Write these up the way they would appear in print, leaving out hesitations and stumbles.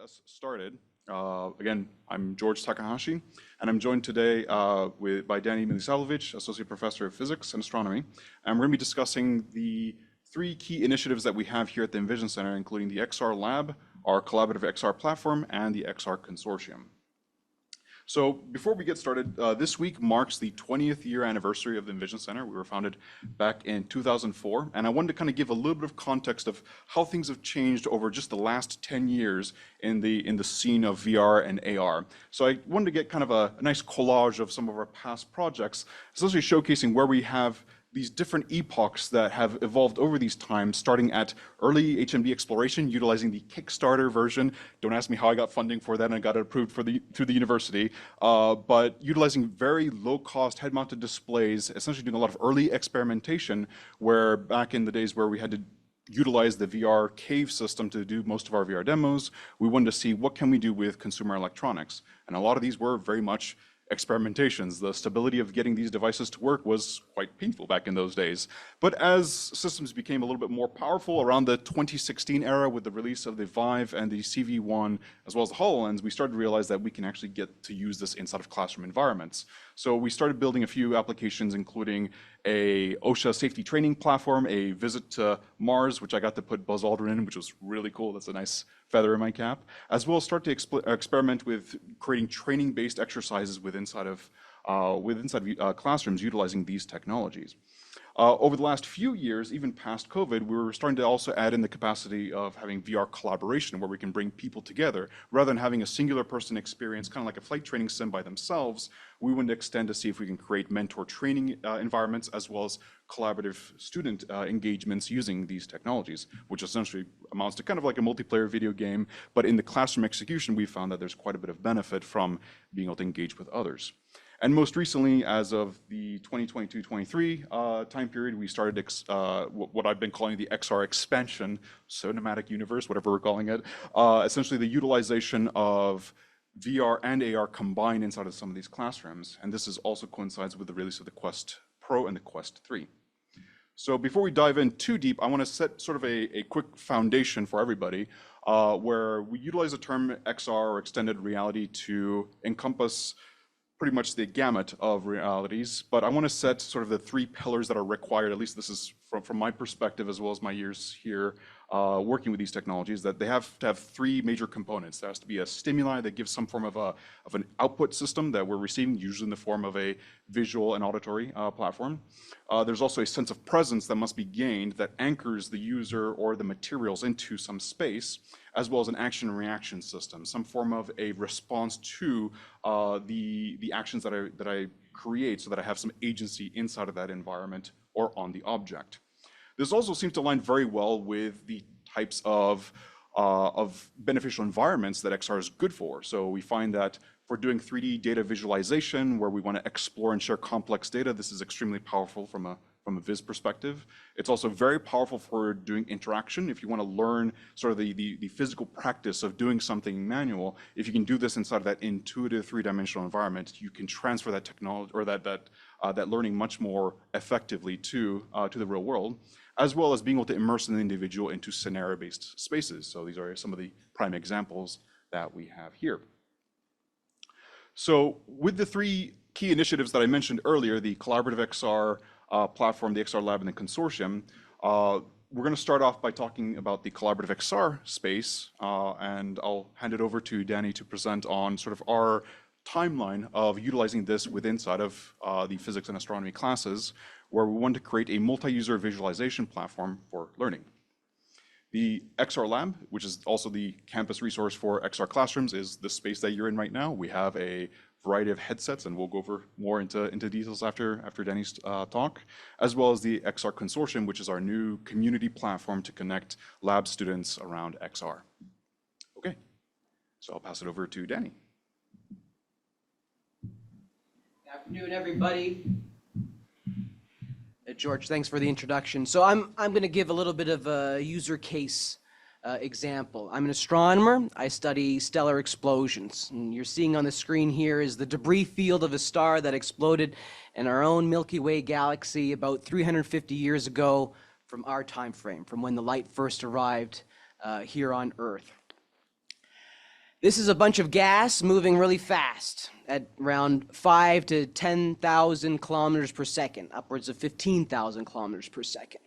us started. Again, I'm George Takahashi, and I'm joined today by Danny Milisavljevic, Associate Professor of Physics and Astronomy. And we're going to be discussing the three key initiatives that we have here at the Envision Center, including the XR Lab, our collaborative XR platform, and the XR Consortium. So before we get started, this week marks the 20th year anniversary of the Envision Center. We were founded back in 2004, and I wanted to kind of give a little bit of context of how things have changed over just the last 10 years in the scene of VR and AR. So I wanted to get kind of a nice collage of some of our past projects, essentially showcasing where we have these different epochs that have evolved over these times, starting at early HMD exploration, utilizing the Kickstarter version. Don't ask me how I got funding for that, and I got it approved through the university. But utilizing very low-cost head-mounted displays, essentially doing a lot of early experimentation, where back in the days where we had to utilize the VR cave system to do most of our VR demos, we wanted to see what can we do with consumer electronics. And a lot of these were very much experimentations. The stability of getting these devices to work was quite painful back in those days. But as systems became a little bit more powerful around the 2016 era with the release of the Vive and the CV1, as well as the HoloLens, we started to realize that we can actually get to use this inside of classroom environments. So we started building a few applications, including a OSHA safety training platform, a visit to Mars, which I got to put Buzz Aldrin in, which was really cool. That's a nice feather in my cap, as well as start to experiment with creating training-based exercises within classrooms utilizing these technologies. Over the last few years, even past COVID, we were starting to also add in the capacity of having VR collaboration, where we can bring people together. Rather than having a singular person experience, kind of like a flight training sim by themselves, we want to extend to see if we can create mentor training environments, as well as collaborative student engagements using these technologies, which essentially amounts to kind of like a multiplayer video game. But in the classroom execution, we found that there's quite a bit of benefit from being able to engage with others. And most recently, as of the 2022-23 time period, we started what I've been calling the XR expansion, cinematic universe, whatever we're calling it, essentially the utilization of VR and AR combined inside of some of these classrooms. And this also coincides with the release of the Quest Pro and the Quest 3. So before we dive in too deep, I want to set sort of a quick foundation for everybody, where we utilize the term XR, or extended reality, to encompass pretty much the gamut of realities, but I want to set sort of the three pillars that are required, at least this is from my perspective, as well as my years here working with these technologies, that they have to have three major components. There has to be a stimuli that gives some form of an output system that we're receiving, usually in the form of a visual and auditory platform. There's also a sense of presence that must be gained that anchors the user or the materials into some space, as well as an action and reaction system, some form of a response to the actions that I create, so that I have some agency inside of that environment or on the object. This also seems to align very well with the types of beneficial environments that XR is good for. So we find that for doing 3D data visualization, where we want to explore and share complex data, this is extremely powerful from a viz perspective. It's also very powerful for doing interaction. If you want to learn sort of the physical practice of doing something manual, if you can do this inside of that intuitive three-dimensional environment, you can transfer that technology or that learning much more effectively to the real world, as well as being able to immerse an individual into scenario-based spaces. So these are some of the prime examples that we have here. So with the three key initiatives that I mentioned earlier, the collaborative XR platform, the XR Lab, and the Consortium, we're going to start off by talking about the collaborative XR space, and I'll hand it over to Danny to present on sort of our timeline of utilizing this inside of the physics and astronomy classes, where we want to create a multi-user visualization platform for learning. The XR Lab, which is also the campus resource for XR Classrooms, is the space that you're in right now. We have a variety of headsets, and we'll go over more into details after Danny's talk, as well as the XR Consortium, which is our new community platform to connect lab students around XR. Okay, so I'll pass it over to Danny. Good afternoon, everybody. George, thanks for the introduction. So I'm going to give a little bit of a user case example. I'm an astronomer. I study stellar explosions. And you're seeing on the screen here is the debris field of a star that exploded in our own Milky Way galaxy about 350 years ago from our time frame, from when the light first arrived here on Earth. This is a bunch of gas moving really fast at around 5 to 10,000 kilometers per second, upwards of 15,000 kilometers per second.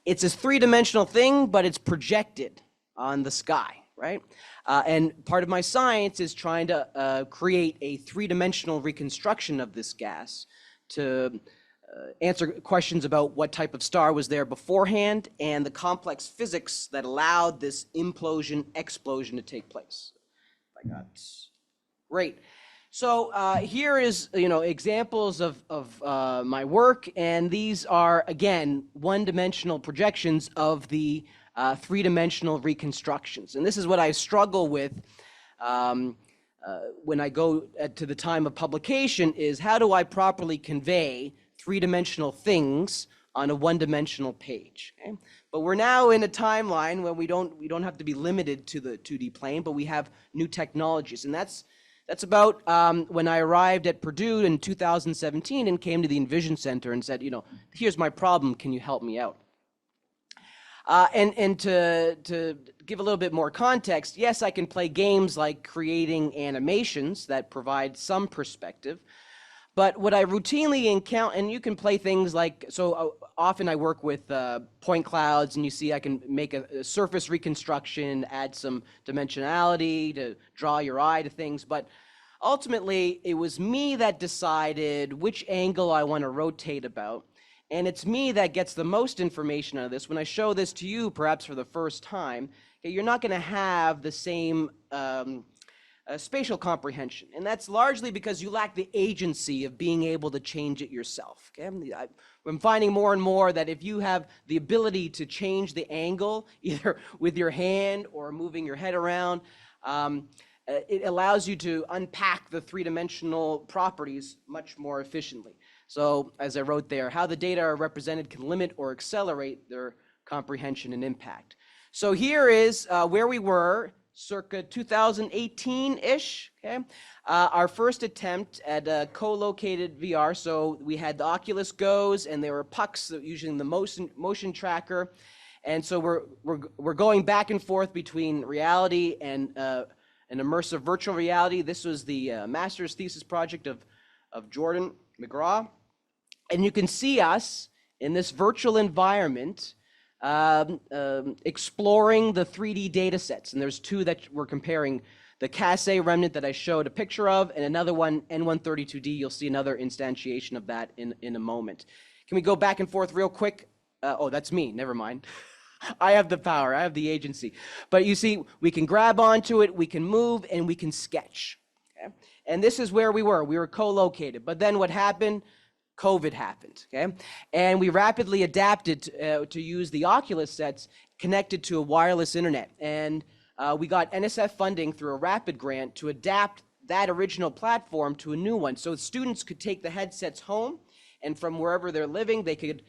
It's a three-dimensional thing, but it's projected on the sky, right? And part of my science is trying to create a three-dimensional reconstruction of this gas to answer questions about what type of star was there beforehand and the complex physics that allowed this implosion, explosion to take place. I got great. So here is, examples of my work, and these are, again, one-dimensional projections of the three-dimensional reconstructions. And this is what I struggle with when I go to the time of publication, is how do I properly convey three-dimensional things on a one-dimensional page? Okay? But we're now in a timeline where we don't have to be limited to the 2D plane, but we have new technologies, and that's about when I arrived at Purdue in 2017 and came to the Envision Center and said, here's my problem, can you help me out? And to give a little bit more context, yes, I can play games like creating animations that provide some perspective, but what I routinely encounter, and you can play things like, so often I work with point clouds, and you see I can make a surface reconstruction, add some dimensionality to draw your eye to things, but ultimately it was me that decided which angle I want to rotate about, and it's me that gets the most information out of this. When I show this to you, perhaps for the first time, okay, you're not going to have the same spatial comprehension, and that's largely because you lack the agency of being able to change it yourself. Okay? I'm finding more and more that if you have the ability to change the angle, either with your hand or moving your head around, it allows you to unpack the three-dimensional properties much more efficiently. So, as I wrote there, how the data are represented can limit or accelerate their comprehension and impact. So here is where we were circa 2018-ish, okay? Our first attempt at co-located VR. So we had the Oculus Go's, and there were pucks using the motion tracker. And so we're going back and forth between reality and an immersive virtual reality. This was the master's thesis project of Jordan McGraw. And you can see us in this virtual environment exploring the 3D data sets. And there's two that we're comparing, the Cassé remnant that I showed a picture of, and another one, N132D. You'll see another instantiation of that in a moment. Can we go back and forth real quick? Oh, that's me, never mind. I have the power, I have the agency. But you see, we can grab onto it, we can move, and we can sketch. Okay? And this is where we were co-located. But then what happened? COVID happened, okay? And we rapidly adapted to use the Oculus sets connected to a wireless internet. And we got NSF funding through a RAPID grant to adapt that original platform to a new one. So students could take the headsets home, and from wherever they're living, they could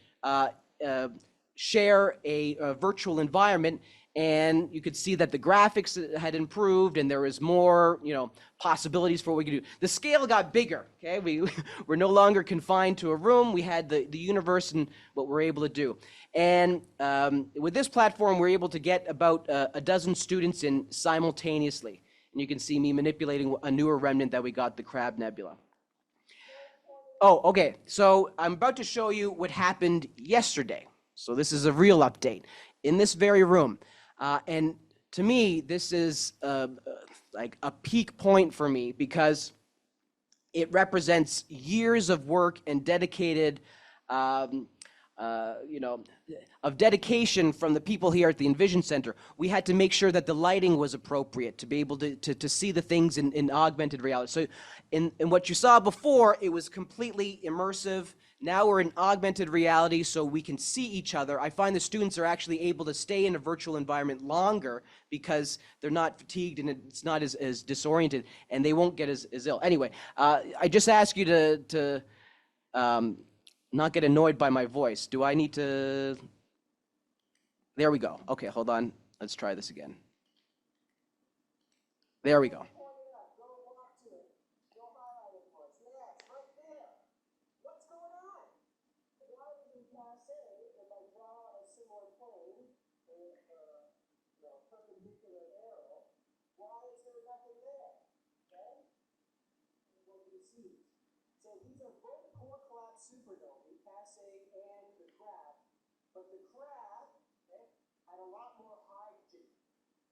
share a virtual environment. And you could see that the graphics had improved, and there was more, possibilities for what we could do. The scale got bigger. Okay, we're no longer confined to a room. We had the universe and what we're able to do. And with this platform, we're able to get about a dozen students in simultaneously. And you can see me manipulating a newer remnant that we got, the Crab Nebula. Oh, okay. So I'm about to show you what happened yesterday. So this is a real update in this very room. And to me, this is like a peak point for me, because it represents years of work and dedicated, of dedication from the people here at the Envision Center. We had to make sure that the lighting was appropriate to be able to see the things in augmented reality. So in what you saw before, it was completely immersive. Now we're in augmented reality, so we can see each other. I find the students are actually able to stay in a virtual environment longer because they're not fatigued and it's not as disoriented, and they won't get as ill. Anyway, I just ask you to not get annoyed by my voice. Do I need to? There we go. Okay, hold on. Let's try this again. There we go. students. So these are both core collapse supernovae, passing and the crab. But the crab, okay, had a lot more hydrogen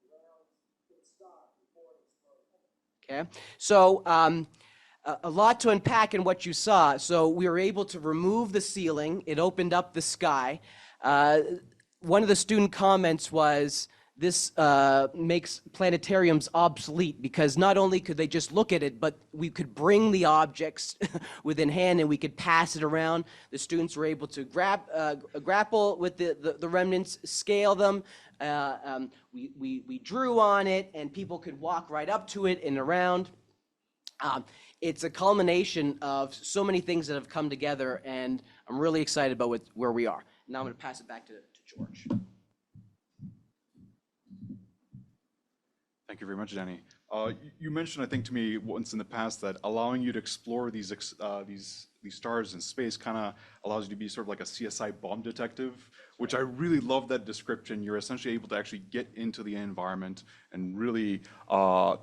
around its star before it exploded. Okay, so a lot to unpack in what you saw. So we were able to remove the ceiling. It opened up the sky. One of the student comments was, this makes planetariums obsolete, because not only could they just look at it, but we could bring the objects within hand and we could pass it around. The students were able to grapple with the remnants, scale them. We drew on it, and people could walk right up to it and around. It's a culmination of so many things that have come together, and I'm really excited about where we are. Now I'm going to pass it back to George. Thank you very much, Danny. You mentioned, I think, to me once in the past that allowing you to explore these stars in space kind of allows you to be sort of like a CSI bomb detective, which I really love that description. You're essentially able to actually get into the environment and really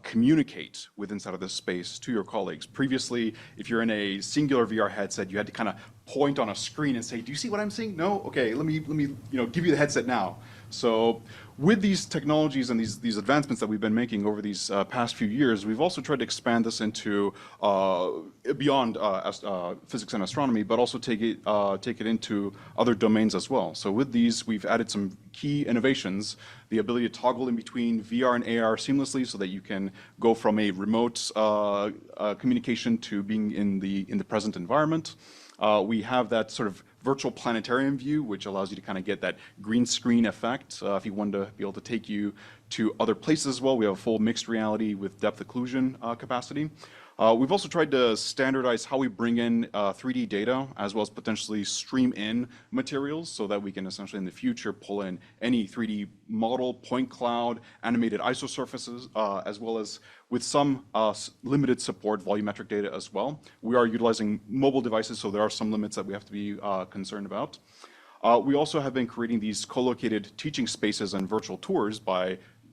communicate with inside of this space to your colleagues. Previously, if you're in a singular VR headset, you had to kind of point on a screen and say, "Do you see what I'm seeing? No? Okay, let me give you the headset now." So with these technologies and these advancements that we've been making over these past few years, we've also tried to expand this into beyond physics and astronomy, but also take it into other domains as well. So with these, we've added some key innovations: the ability to toggle in between VR and AR seamlessly, so that you can go from a remote communication to being in the present environment. We have that sort of virtual planetarium view, which allows you to kind of get that green screen effect. If you want to be able to take you to other places as well, we have a full mixed reality with depth occlusion capacity. We've also tried to standardize how we bring in 3D data, as well as potentially stream in materials, so that we can essentially in the future pull in any 3D model, point cloud, animated isosurfaces, as well as with some limited support volumetric data as well. We are utilizing mobile devices, so there are some limits that we have to be concerned about. We also have been creating these co-located teaching spaces and virtual tours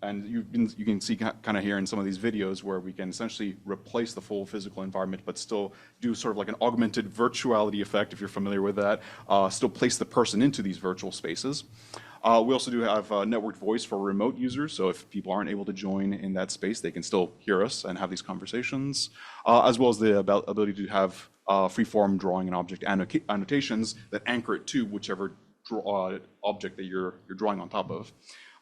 and you can see kind of here in some of these videos where we can essentially replace the full physical environment, but still do sort of like an augmented virtuality effect, if you're familiar with that, still place the person into these virtual spaces. We also do have networked voice for remote users, so if people aren't able to join in that space, they can still hear us and have these conversations, as well as the ability to have free-form drawing and object annotations that anchor it to whichever object that you're drawing on top of.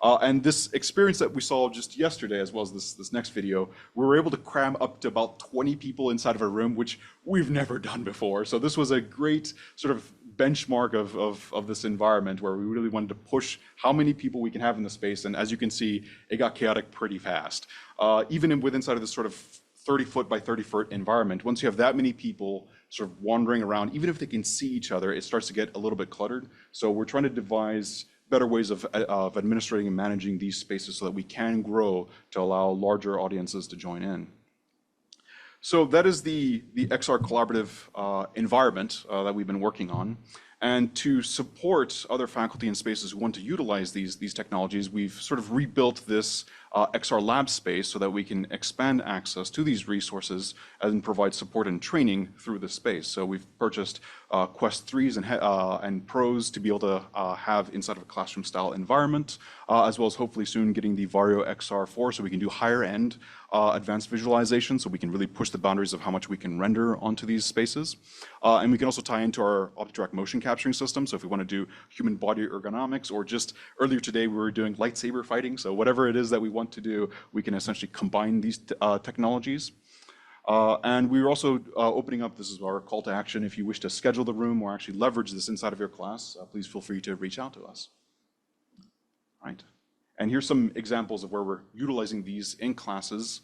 And this experience that we saw just yesterday, as well as this next video, we were able to cram up to about 20 people inside of a room, which we've never done before. So this was a great sort of benchmark of this environment, where we really wanted to push how many people we can have in the space. And as you can see, it got chaotic pretty fast. Even inside of this sort of 30-foot by 30-foot environment, once you have that many people sort of wandering around, even if they can see each other, it starts to get a little bit cluttered. So we're trying to devise better ways of administrating and managing these spaces so that we can grow to allow larger audiences to join in. So that is the XR collaborative environment that we've been working on. And to support other faculty and spaces who want to utilize these technologies, we've sort of rebuilt this XR lab space so that we can expand access to these resources and provide support and training through the space. So we've purchased Quest 3s and Pros to be able to have inside of a classroom style environment, as well as hopefully soon getting the Vario XR4 so we can do higher end advanced visualization, so we can really push the boundaries of how much we can render onto these spaces. And we can also tie into our object motion capturing system. So if we want to do human body ergonomics, or just earlier today we were doing lightsaber fighting, so whatever it is that we want to do, we can essentially combine these technologies. And we're also opening up, this is our call to action, if you wish to schedule the room or actually leverage this inside of your class, please feel free to reach out to us. All right. And here's some examples of where we're utilizing these in classes.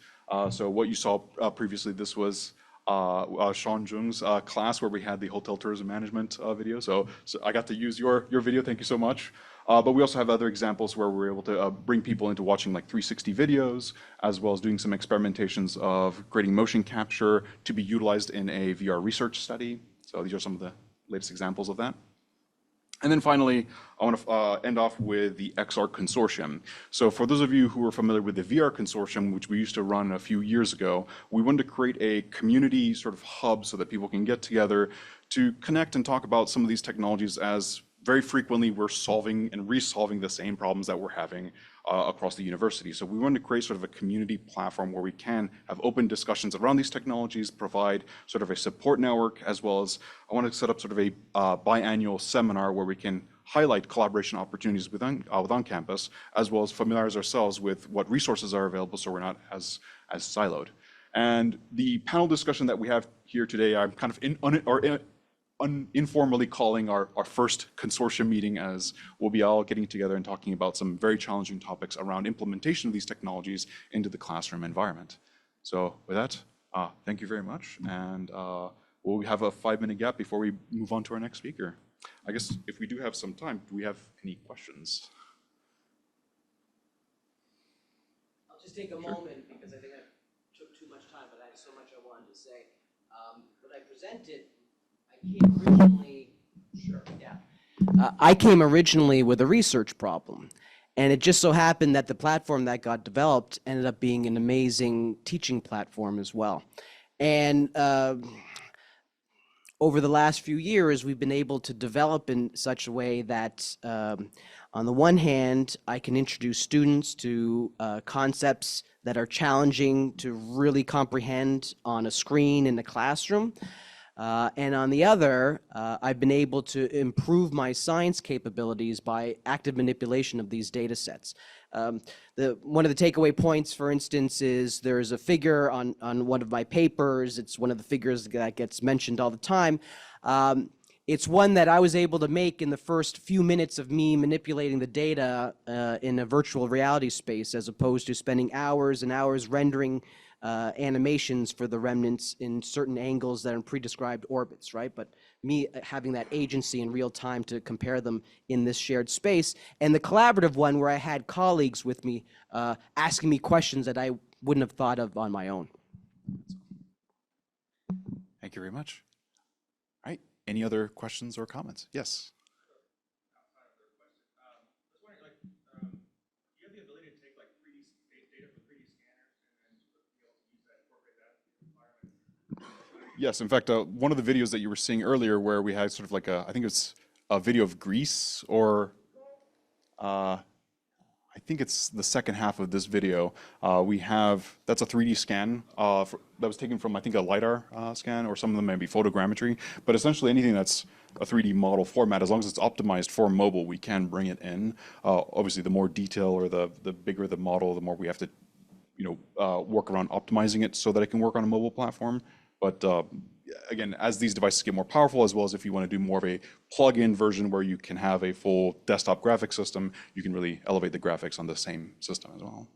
So what you saw previously, this was Sean Jung's class where we had the hotel tourism management video. So I got to use your video, thank you so much. But we also have other examples where we're able to bring people into watching like 360 videos, as well as doing some experimentations of creating motion capture to be utilized in a VR research study. So these are some of the latest examples of that. And then finally, I want to end off with the XR Consortium. So for those of you who are familiar with the VR Consortium, which we used to run a few years ago, we wanted to create a community sort of hub so that people can get together to connect and talk about some of these technologies, as very frequently we're solving and resolving the same problems that we're having across the university. So we wanted to create sort of a community platform where we can have open discussions around these technologies, provide sort of a support network, as well as I wanted to set up sort of a biannual seminar where we can highlight collaboration opportunities within on campus, as well as familiarize ourselves with what resources are available so we're not as siloed. And the panel discussion that we have here today, I'm kind of informally calling our first consortium meeting, as we'll be all getting together and talking about some very challenging topics around implementation of these technologies into the classroom environment. So with that, thank you very much. And we'll have a 5-minute gap before we move on to our next speaker. I guess if we do have some time, do we have any questions? I'll just take a moment because I think I took too much time, but I had so much I wanted to say. When I presented, I came originally with a research problem, and it just so happened that the platform that got developed ended up being an amazing teaching platform as well. And over the last few years, we've been able to develop in such a way that on the one hand, I can introduce students to concepts that are challenging to really comprehend on a screen in the classroom. And on the other, I've been able to improve my science capabilities by active manipulation of these data sets. One of the takeaway points, for instance, is there's a figure on one of my papers. It's one of the figures that gets mentioned all the time. It's one that I was able to make in the first few minutes of me manipulating the data in a virtual reality space, as opposed to spending hours and hours rendering animations for the remnants in certain angles that are in pre-described orbits, right? But me having that agency in real time to compare them in this shared space, and the collaborative one where I had colleagues with me asking me questions that I wouldn't have thought of on my own. Thank you very much. All right, any other questions or comments? Yes. Yes, in fact, one of the videos that you were seeing earlier where we had sort of like I think it's a video of Greece, or I think it's the second half of this video. That's a 3D scan that was taken from, I think, a LiDAR scan, or some of them may be photogrammetry. But essentially anything that's a 3D model format, as long as it's optimized for mobile, we can bring it in. Obviously, the more detail or the bigger the model, the more we have to work around optimizing it so that it can work on a mobile platform. But again, as these devices get more powerful, as well as if you want to do more of a plug-in version where you can have a full desktop graphics system, you can really elevate the graphics on the same system as well.